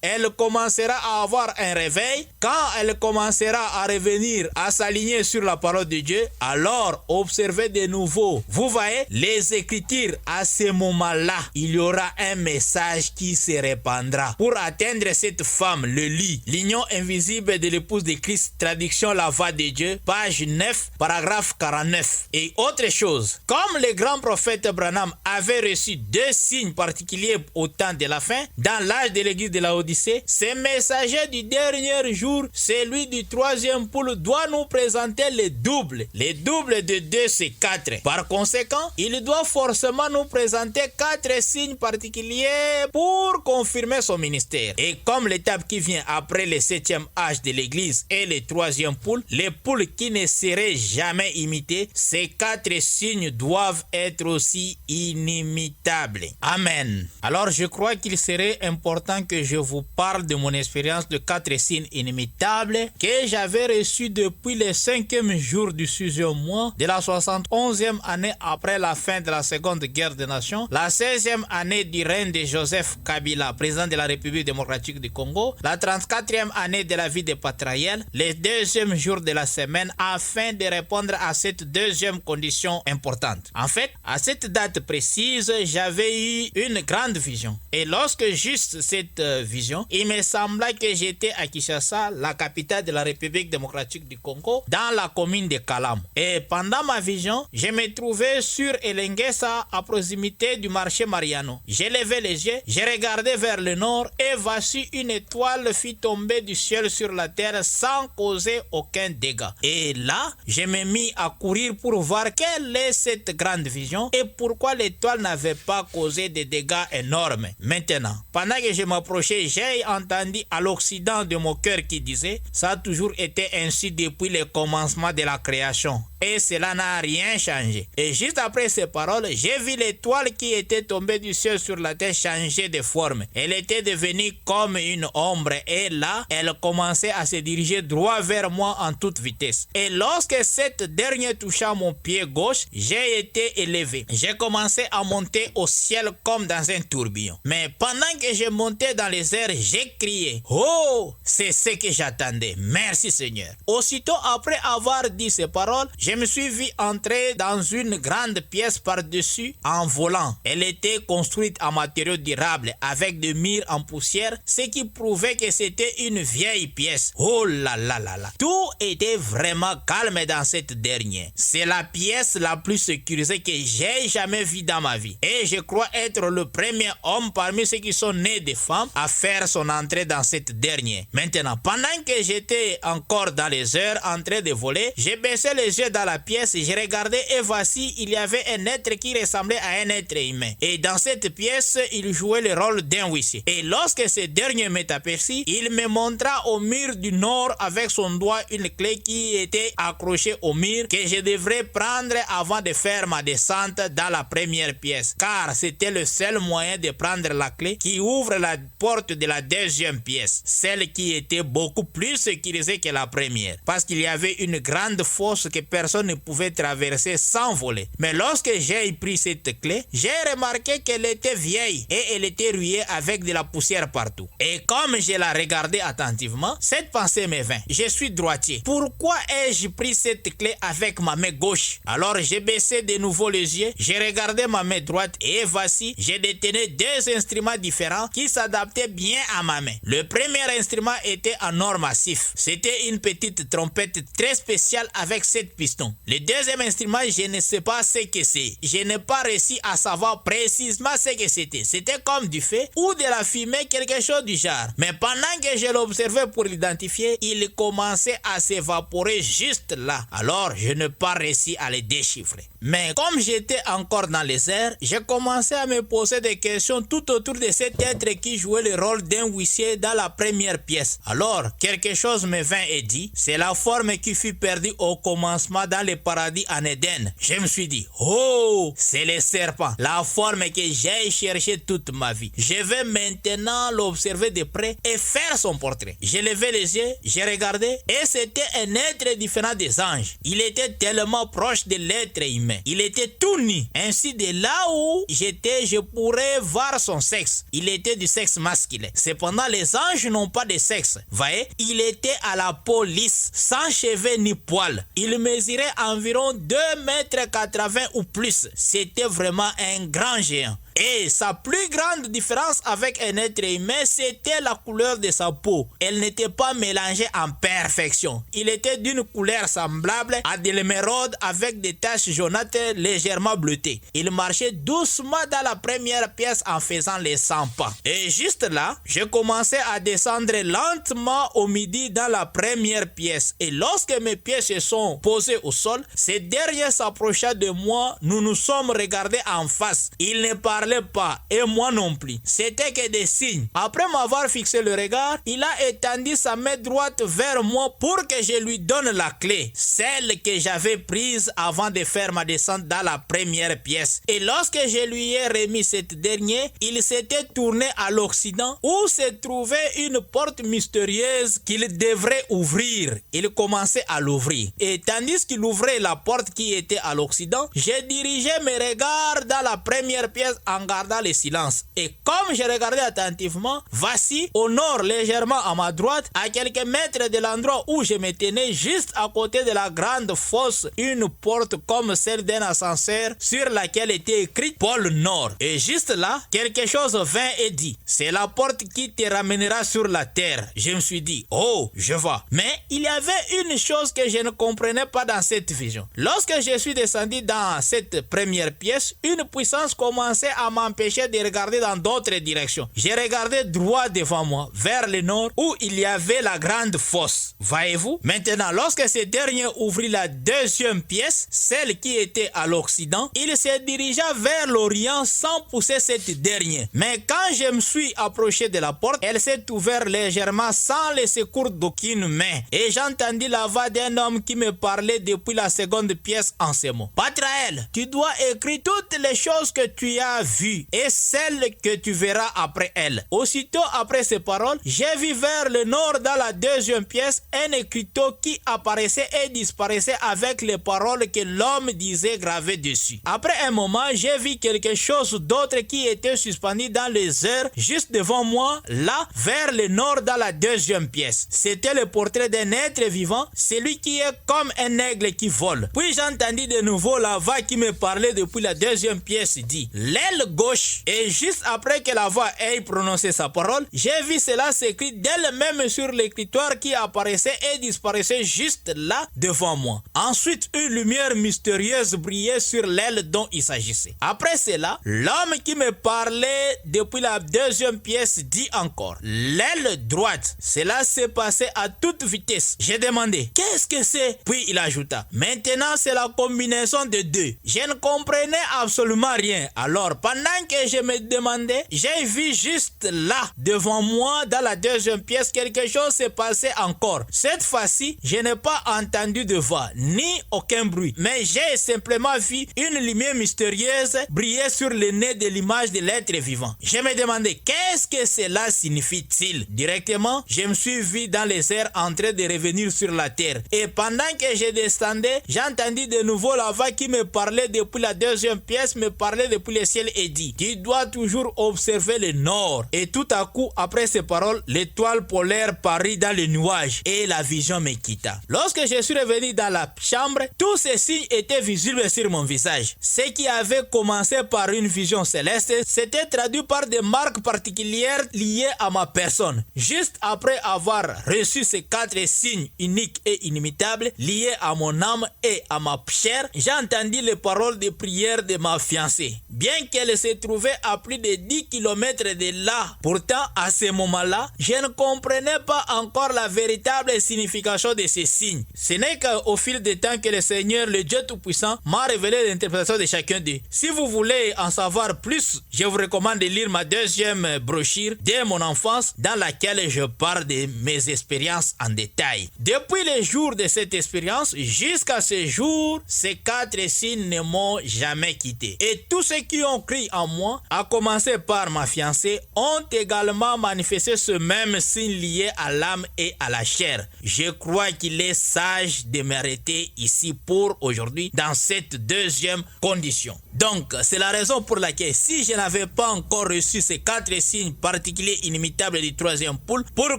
elle commencera à avoir un réveil, quand elle commencera à revenir, à s'aligner sur la parole de Dieu, alors observez de nouveau. Vous voyez, les Écritures, à ce moment-là, il y aura un message qui se répandra. Pour atteindre cette femme, le lit, l'union invisible de l'épouse de Christ, traduction La Voix de Dieu, page 9, paragraphe 49. Et autre chose, comme le grand prophète Branham avait reçu deux signes particuliers au temps de la fin, dans l'âge de l'église de la Odyssée, ce messager du dernier jour, celui du troisième poule, doit nous présenter le double. Le double de 2, c'est 4. Par conséquent, il doit forcément nous présenter 4 signes particuliers pour confirmer son ministère. Et comme l'étape qui vient après le 7e âge de l'église et le troisième poule, les poules qui ne seraient jamais imitées, ces 4 signes doivent être aussi inimitables. Amen. Alors je crois qu'il serait important que je vous parle de mon expérience de 4 signes inimitables que j'avais reçus depuis le 5e jour du 6e mois de la 71e année après la fin de la Seconde Guerre des Nations, la 16e année du règne de Joseph Kabila, président de la République démocratique du Congo, la 34e année de la vie de Patraïel, le 2e jour de la semaine, afin de répondre à cette deuxième condition importante. En fait, à cette date précise, j'avais eu une grande vision. Et lorsque juste cette vision, il me sembla que j'étais à Kinshasa, la capitale de la République démocratique du Congo, dans la commune de Kalam. Et pendant ma vision, je me trouvais sur Elengesa, à proximité du marché Mariano. J'ai levé les yeux, j'ai regardé vers le nord et voici une étoile fit tomber du ciel sur la terre sans causer aucun dégât. Et là, je me mis à courir pour voir quelle est cette grande vision et pourquoi l'étoile n'avait pas causé de dégâts énormes. Maintenant, pendant que je m'approchais, j'ai entendu à l'Occident de mon cœur qui disait « Ça a toujours été ainsi depuis le commencement de la création. et cela n'a rien changé. Et juste après ces paroles, j'ai vu l'étoile qui était tombée du ciel sur la terre changer de forme. Elle était devenue comme une ombre et là, elle commençait à se diriger droit vers moi en toute vitesse. Et lorsque cette dernière toucha mon pied gauche, j'ai été élevé. J'ai commencé à monter au ciel comme dans un tourbillon. Mais pendant que je montais dans les airs, j'ai crié: oh, c'est ce que j'attendais. Merci Seigneur. Aussitôt après avoir dit ces paroles, je me suis vu entrer dans une grande pièce par-dessus en volant. Elle était construite en matériaux durables avec des murs en poussière, ce qui prouvait que c'était une vieille pièce. Oh là là là là. Tout était vraiment calme dans cette dernière. C'est la pièce la plus sécurisée que j'ai jamais vue dans ma vie. Et je crois être le premier homme parmi ceux qui sont nés de femmes à faire son entrée dans cette dernière. Maintenant, pendant que j'étais encore dans les heures en train de voler, j'ai baissé les yeux dans la pièce, j'ai regardé et voici, il y avait un être qui ressemblait à un être humain. Et dans cette pièce, il jouait le rôle d'un huissier. Et lorsque ce dernier m'est aperçu, il me montra au mur du nord avec son doigt une clé qui était accrochée au mur que je devrais prendre avant de faire ma descente dans la première pièce. Car c'était le seul moyen de prendre la clé qui ouvre la porte de la deuxième pièce. Celle qui était beaucoup plus sécurisée que la première. Parce qu'il y avait une grande fosse que personne ne pouvait traverser sans voler. Mais lorsque j'ai pris cette clé, j'ai remarqué qu'elle était vieille et elle était rouillée avec de la poussière partout. Et comme je la regardais attentivement, cette pensée me vint. Je suis droitier. Pourquoi ai-je pris cette clé avec ma main gauche? Alors j'ai baissé de nouveau les yeux, j'ai regardé ma main droite et voici, j'ai détenu deux instruments différents qui s'adaptaient bien à ma main. Le premier instrument était en or massif. C'était une petite trompette très spéciale avec 7 pistons. Le deuxième instrument, je ne sais pas ce que c'est. Je n'ai pas réussi à savoir précisément ce que c'était. C'était comme du feu ou de la fumée, quelque chose du genre. Mais pendant que je l'observais pour l'identifier, il commençait à s'évaporer juste là. Alors, je n'ai pas réussi à le déchiffrer. Mais comme j'étais encore dans les airs, j'ai commencé à me poser des questions tout autour de cet être qui jouait le rôle d'un huissier dans la première pièce. Alors, quelque chose me vint et dit, c'est la forme qui fut perdue au commencement dans le paradis en Éden. Je me suis dit, oh, c'est le serpent, la forme que j'ai cherché toute ma vie. Je vais maintenant l'observer de près et faire son portrait. J'ai levé les yeux, j'ai regardé et c'était un être différent des anges. Il était tellement proche de l'être humain. Il était tout nu. Ainsi, de là où j'étais, je pourrais voir son sexe. Il était du sexe masculin. Cependant, les anges n'ont pas de sexe. Voyez, il était à la peau lisse, sans cheveux ni poils. Il mesurait environ 2,80 m ou plus. C'était vraiment un grand géant. Et sa plus grande différence avec un être humain, c'était la couleur de sa peau. Elle n'était pas mélangée en perfection. Il était d'une couleur semblable à de l'émeraude avec des taches jaunâtres légèrement bleutées. Il marchait doucement dans la première pièce en faisant les 100 pas. Et juste là, je commençais à descendre lentement au midi dans la première pièce. Et lorsque mes pieds se sont posés au sol, ce dernier s'approcha de moi. Nous nous sommes regardés en face. Il ne parlait pas et moi non plus. C'était que des signes. Après m'avoir fixé le regard, il a étendu sa main droite vers moi pour que je lui donne la clé, celle que j'avais prise avant de faire ma descente dans la première pièce. Et lorsque je lui ai remis cette dernière, il s'était tourné à l'Occident où se trouvait une porte mystérieuse qu'il devrait ouvrir. Il commençait à l'ouvrir. Et tandis qu'il ouvrait la porte qui était à l'Occident, j'ai dirigé mes regards dans la première pièce en gardant le silence. Et comme je regardais attentivement, voici au nord, légèrement à ma droite, à quelques mètres de l'endroit où je me tenais, juste à côté de la grande fosse, une porte comme celle d'un ascenseur sur laquelle était écrit pôle nord. Et juste là, quelque chose vint et dit, c'est la porte qui te ramènera sur la terre. Je me suis dit, oh, je vois. Mais il y avait une chose que je ne comprenais pas dans cette vision. Lorsque je suis descendu dans cette première pièce, une puissance commençait à m'empêcher de regarder dans d'autres directions. J'ai regardé droit devant moi, vers le nord, où il y avait la grande fosse. Voyez-vous? Maintenant, lorsque ce dernier ouvrit la deuxième pièce, celle qui était à l'occident, il se dirigea vers l'orient sans pousser cette dernière. Mais quand je me suis approché de la porte, elle s'est ouverte légèrement sans le secours d'aucune main. Et j'entendis la voix d'un homme qui me parlait depuis la seconde pièce en ces mots. Patraël, tu dois écrire toutes les choses que tu as vues et celles que tu verras après elles. Aussitôt après ces paroles, j'ai vu vers le nord dans la deuxième pièce un écriteau qui apparaissait et disparaissait avec les paroles que l'homme disait gravées dessus. Après un moment, j'ai vu quelque chose d'autre qui était suspendu dans les airs juste devant moi, là, vers le nord dans la deuxième pièce. C'était le portrait d'un être vivant, celui qui est comme un aigle qui vole. Puis j'entendis de nouveau la voix qui me parlait depuis la deuxième pièce dit l'aile gauche. Et juste après que la voix ait prononcé sa parole, j'ai vu cela s'écrit d'elle-même sur l'écritoire qui apparaissait et disparaissait juste là devant moi. Ensuite, une lumière mystérieuse brillait sur l'aile dont il s'agissait. Après cela, l'homme qui me parlait depuis la deuxième pièce dit encore l'aile droite. Cela s'est passé à toute vitesse. J'ai demandé qu'est-ce que c'est? Puis il ajouta maintenant c'est la combinaison de deux. Je ne comprenais absolument rien. Alors pendant que je me demandais, j'ai vu juste là devant moi dans la deuxième pièce quelque chose s'est passé encore. Cette fois-ci, je n'ai pas entendu de voix ni aucun bruit, mais j'ai simplement vu une lumière mystérieuse briller sur le nez de l'image de l'être vivant. Je me demandais qu'est-ce que cela signifie-t-il. Directement, je me suis vu dans les airs en train de revenir sur la terre. Et pendant que je descendais, j'ai entendu de nouveau la voix qui me parlait depuis la deuxième pièce, me parlait depuis le ciel et dit tu dois toujours observer le nord. Et tout à coup, après ces paroles, l'étoile polaire parut dans le nuage et la vision me quitta. Lorsque je suis revenu dans la chambre, tous ces signes étaient visibles sur mon visage. Ce qui avait commencé par une vision céleste s'était traduit par des marques particulières liées à ma personne. Juste après avoir reçu ces 4 signes uniques et inimitables liés à mon âme et à ma chair, j'ai entendu les paroles de prière de ma fiancée. Bien qu'elle se trouvait à plus de 10 km de là, pourtant à ce moment-là, je ne comprenais pas encore la véritable signification de ces signes. Ce n'est qu'au fil du temps que le Seigneur, le Dieu Tout-Puissant, m'a révélé l'interprétation de chacun d'eux. Si vous voulez en savoir plus, je vous recommande de lire ma deuxième brochure dès mon enfance, dans laquelle je parle de mes expériences en détail. Depuis le jour de cette expérience jusqu'à ce jour, ces 4 signes ne m'ont jamais quitté. Et tous ceux qui ont cru en moi, à commencer par ma fiancée, ont également manifesté ce même signe lié à l'âme et à la chair. Je crois qu'il est sage de m'arrêter ici pour aujourd'hui dans cette deuxième condition. Donc, c'est la raison pour laquelle si je n'avais pas encore reçu ces 4 signes particuliers inimitables du troisième pôle pour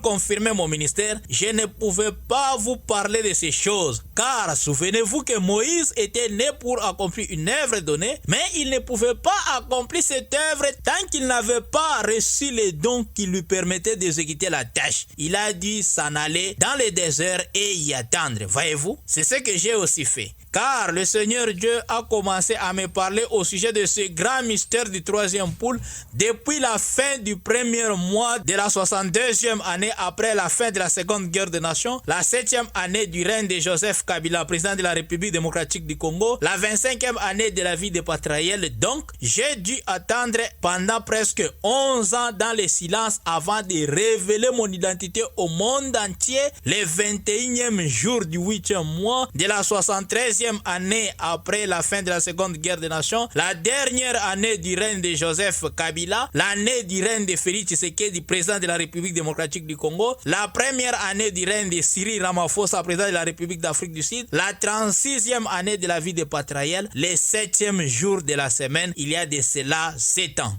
confirmer mon ministère, je ne pouvais pas vous parler de ces choses. Car souvenez-vous que Moïse était né pour accomplir une œuvre donnée, mais il ne pouvait pas accomplir cette œuvre tant qu'il n'avait pas reçu les dons qui lui permettaient d'exécuter la tâche. Il a dû s'en aller dans le désert et y attendre. Voyez-vous, c'est ce que j'ai aussi fait. Car le Seigneur Dieu a commencé à me parler au sujet de ce grand mystère du troisième pôle depuis la fin du premier mois de la 62e année après la fin de la seconde guerre des nations, la 7e année du règne de Joseph Kabila, président de la République démocratique du Congo, la 25e année de la vie de Patraël. Donc, j'ai dû attendre pendant presque 11 ans dans le silence avant de révéler mon identité au monde entier le 21e jour du 8e mois de la 73e année après la fin de la seconde guerre des nations, la dernière année du règne de Joseph Kabila, l'année du règne de Félix Tshisekedi, président de la République démocratique du Congo, la première année du règne de Cyril Ramaphosa, président de la République d'Afrique du Sud, la 36e année de la vie de Patraël, le 7e jour de la semaine, il y a de cela 7 ans.